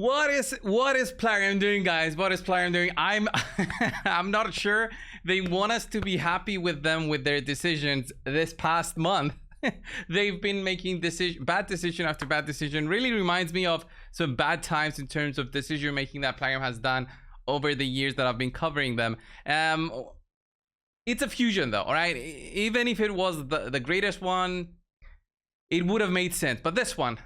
What is Plarium doing, guys? What is Plarium doing? I'm I'm not sure. They want us to be happy with them with their decisions this past month. They've been making bad decision after bad decision. Really reminds me of some bad times in terms of decision making that Plarium has done over the years that I've been covering them. It's a fusion though, all right? Even if it was the greatest one, it would have made sense. But this one,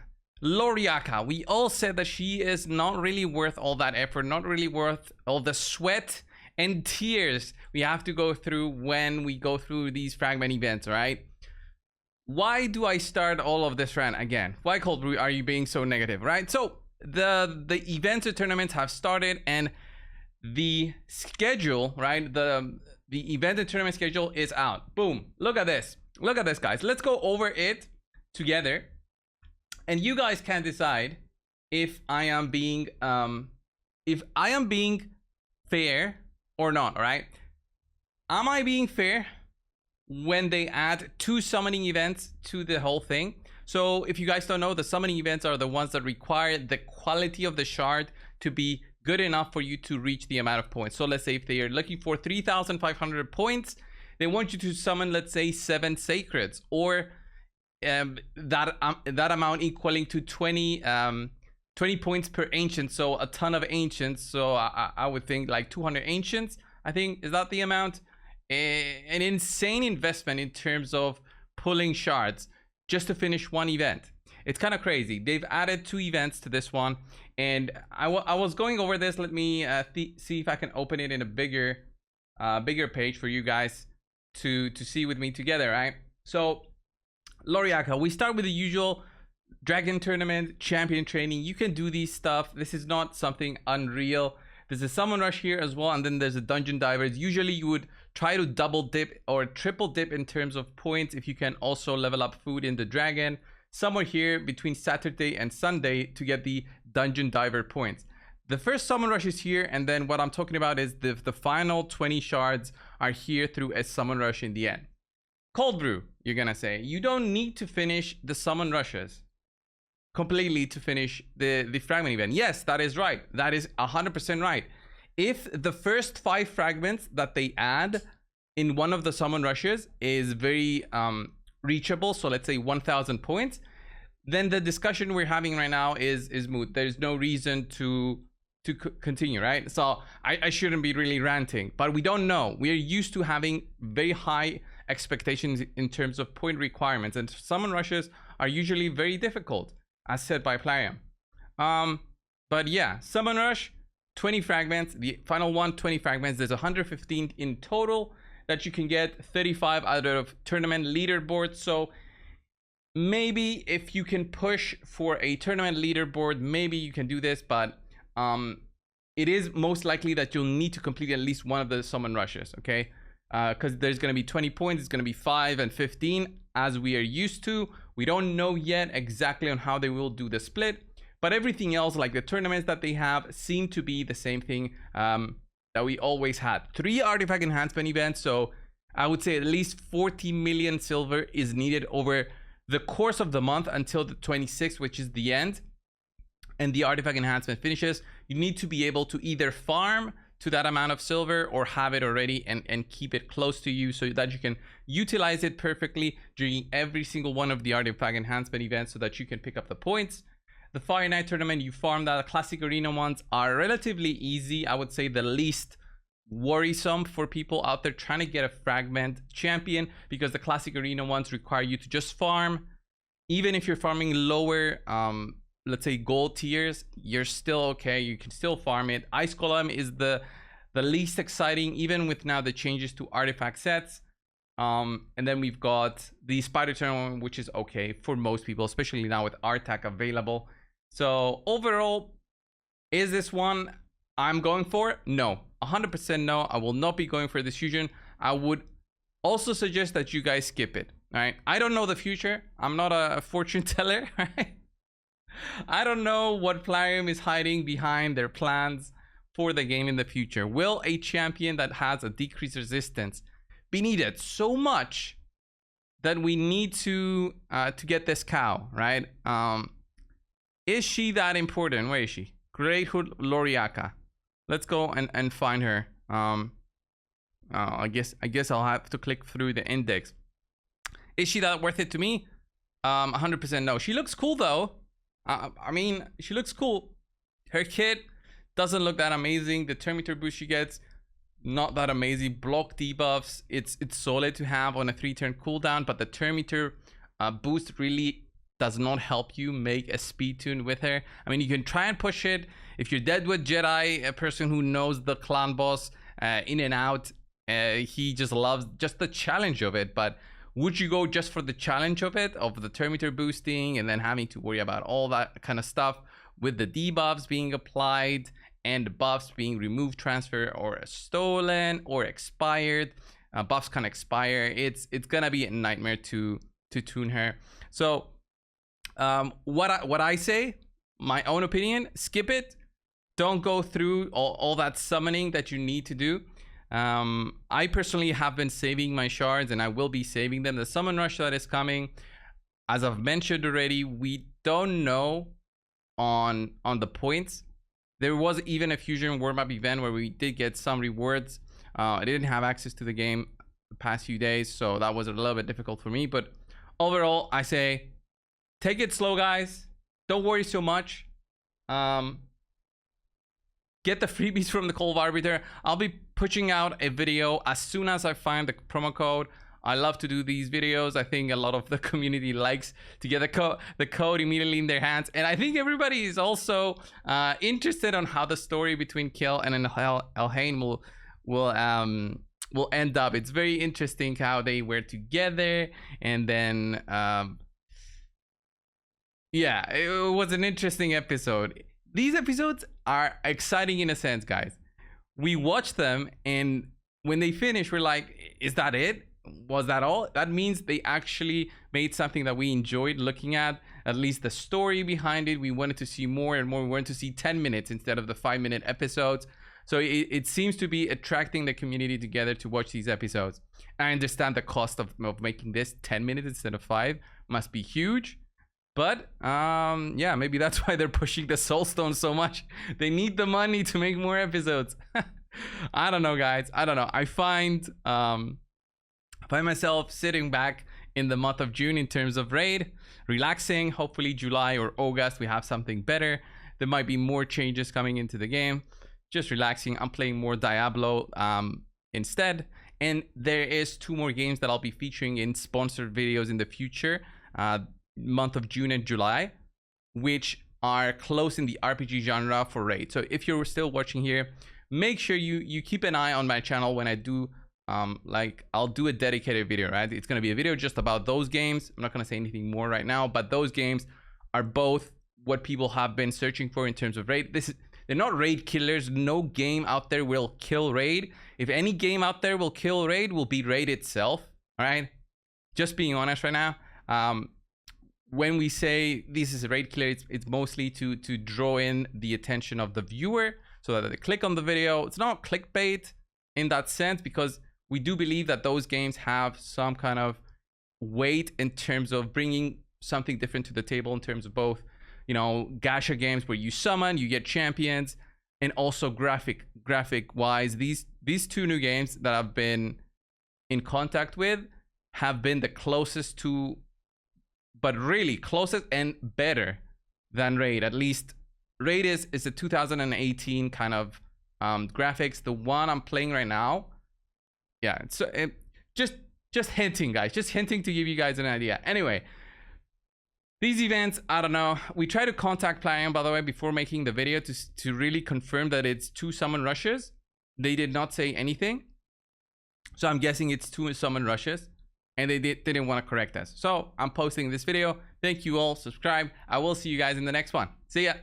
Loriaca, we all said that she is not really worth all that effort, not really worth all the sweat and tears we have to go through when we go through these fragment events, right? Why do I start all of this rant again? Why, coldbrew, are you being so negative, right? So the events or tournaments have started, and the schedule, right? The event and tournament schedule is out. Boom. Look at this. Look at this, guys. Let's go over it together. And you guys can decide if I am being fair or not, all right? Am I being fair when they add 2 summoning events to the whole thing? So if you guys don't know, the summoning events are the ones that require the quality of the shard to be good enough for you to reach the amount of points. So let's say if they are looking for 3,500 points, they want you to summon, let's say, 7 sacreds, or that amount equaling to 20 points per ancient, so a ton of ancients. So I would think like 200 ancients, I think, is that the amount? An insane investment in terms of pulling shards just to finish one event. It's kind of crazy. They've added 2 events to this one, and I was going over this. Let me see if I can open it in a bigger page for you guys to see with me together, right? So Loriaca, we start with the usual dragon tournament, champion training. You can do these stuff. This is not something unreal. There's a summon rush here as well, and then there's a dungeon divers. Usually you would try to double dip or triple dip in terms of points if you can also level up food in the dragon somewhere here between Saturday and Sunday to get the dungeon diver points. The first summon rush is here, and then what I'm talking about is the final 20 shards are here through a summon rush in the end. Coldbrew, you're gonna say, you don't need to finish the summon rushes completely to finish the fragment event. Yes, that is right. That is 100% right. If the first 5 fragments that they add in one of the summon rushes is very reachable, so let's say 1,000 points, then the discussion we're having right now is moot. There's no reason to continue, right? So I shouldn't be really ranting, but we don't know. We're used to having very high expectations in terms of point requirements, and summon rushes are usually very difficult, as said by Plarium. But yeah, summon rush, 20 fragments, the final one, 20 fragments. There's 115 in total that you can get, 35 out of tournament leaderboard. So maybe if you can push for a tournament leaderboard, maybe you can do this, but it is most likely that you'll need to complete at least one of the summon rushes, okay? Because there's going to be 20 points, it's going to be 5 and 15 as we are used to. We don't know yet exactly on how they will do the split, but everything else, like the tournaments that they have, seem to be the same thing that we always had. 3 artifact enhancement events, so I would say at least 40 million silver is needed over the course of the month until the 26th, which is the end, and the artifact enhancement finishes. You need to be able to either farm to that amount of silver or have it already and keep it close to you so that you can utilize it perfectly during every single one of the artifact enhancement events so that you can pick up the points. The Fire Knight tournament, you farm that. Classic arena ones are relatively easy. I would say the least worrisome for people out there trying to get a fragment champion, because the classic arena ones require you to just farm. Even if you're farming lower let's say gold tiers, you're still okay. You can still farm it. Ice Golem is the least exciting, even with now the changes to artifact sets. And then we've got the Spider tournament, which is okay for most people, especially now with Artac available. So overall, is this one I'm going for? No, 100% no. I will not be going for this fusion. I would also suggest that you guys skip it. All right, I don't know the future. I'm not a fortune teller. Right? I don't know what Plarium is hiding behind their plans for the game in the future. Will a champion that has a decreased resistance be needed so much that we need to get this cow, right? Is she that important? Where is she? Great Hood Loriaca. Let's go and find her. I guess I'll have to click through the index. Is she that worth it to me? 100% no. She looks cool though. I mean, she looks cool. Her kit doesn't look that amazing. The Terminator boost she gets, not that amazing. Block debuffs, it's solid to have on a 3-turn cooldown, but the Terminator boost really does not help you make a speed tune with her. I mean, you can try and push it. If you're dead with Jedi, a person who knows the clan boss in and out, he just loves just the challenge of it. But would you go just for the challenge of it, of the Terminator boosting and then having to worry about all that kind of stuff with the debuffs being applied and buffs being removed, transfer, or stolen or expired? Buffs can expire. It's gonna be a nightmare to tune her. So what I say, my own opinion, skip it. Don't go through all that summoning that you need to do. I personally have been saving my shards, and I will be saving them. The summon rush that is coming, as I've mentioned already, we don't know on the points. There was even a fusion warm-up event where we did get some rewards. I didn't have access to the game the past few days, so that was a little bit difficult for me. But overall, I say take it slow, guys. Don't worry so much. Get the freebies from the Cold Arbiter. I'll be pushing out a video as soon as I find the promo code. I love to do these videos. I think a lot of the community likes to get the code immediately in their hands. And I think everybody is also interested on how the story between Kill and Elhain will end up. It's very interesting how they were together. And then, yeah, it was an interesting episode. These episodes are exciting in a sense, guys. We watch them, and when they finish, we're like, is that it? Was that all? That means they actually made something that we enjoyed looking at least the story behind it. We wanted to see more and more. We wanted to see 10 minutes instead of the 5-minute episodes. So it seems to be attracting the community together to watch these episodes. I understand the cost of making this 10 minutes instead of 5 must be huge. But yeah, maybe that's why they're pushing the Soulstone so much. They need the money to make more episodes. I don't know, guys. I don't know. I find myself sitting back in the month of June in terms of raid, relaxing. Hopefully July or August we have something better. There might be more changes coming into the game. Just relaxing. I'm playing more Diablo instead. And there is 2 more games that I'll be featuring in sponsored videos in the future. Month of June and July, which are close in the RPG genre for raid. So if you're still watching here, make sure you keep an eye on my channel when I do I'll do a dedicated video, right? It's going to be a video just about those games. I'm not going to say anything more right now, but those games are both what people have been searching for in terms of raid. They're not raid killers. No game out there will kill raid. If any game out there will kill raid, will be raid itself. All right, just being honest right now. When we say this is a raid killer, it's mostly to draw in the attention of the viewer so that they click on the video. It's not clickbait in that sense, because we do believe that those games have some kind of weight in terms of bringing something different to the table in terms of both, you know, gacha games where you summon, you get champions, and also graphic wise, these 2 new games that I've been in contact with have been the closest to, but really closest and better than raid. At least raid is a 2018 kind of graphics. The one I'm playing right now, yeah, so just hinting, guys, just hinting to give you guys an idea. Anyway, these events, I don't know. We try to contact Plarium, by the way, before making the video to really confirm that it's 2 summon rushes. They did not say anything, so I'm guessing it's 2 summon rushes. And they didn't want to correct us. So I'm posting this video. Thank you all. Subscribe. I will see you guys in the next one. See ya.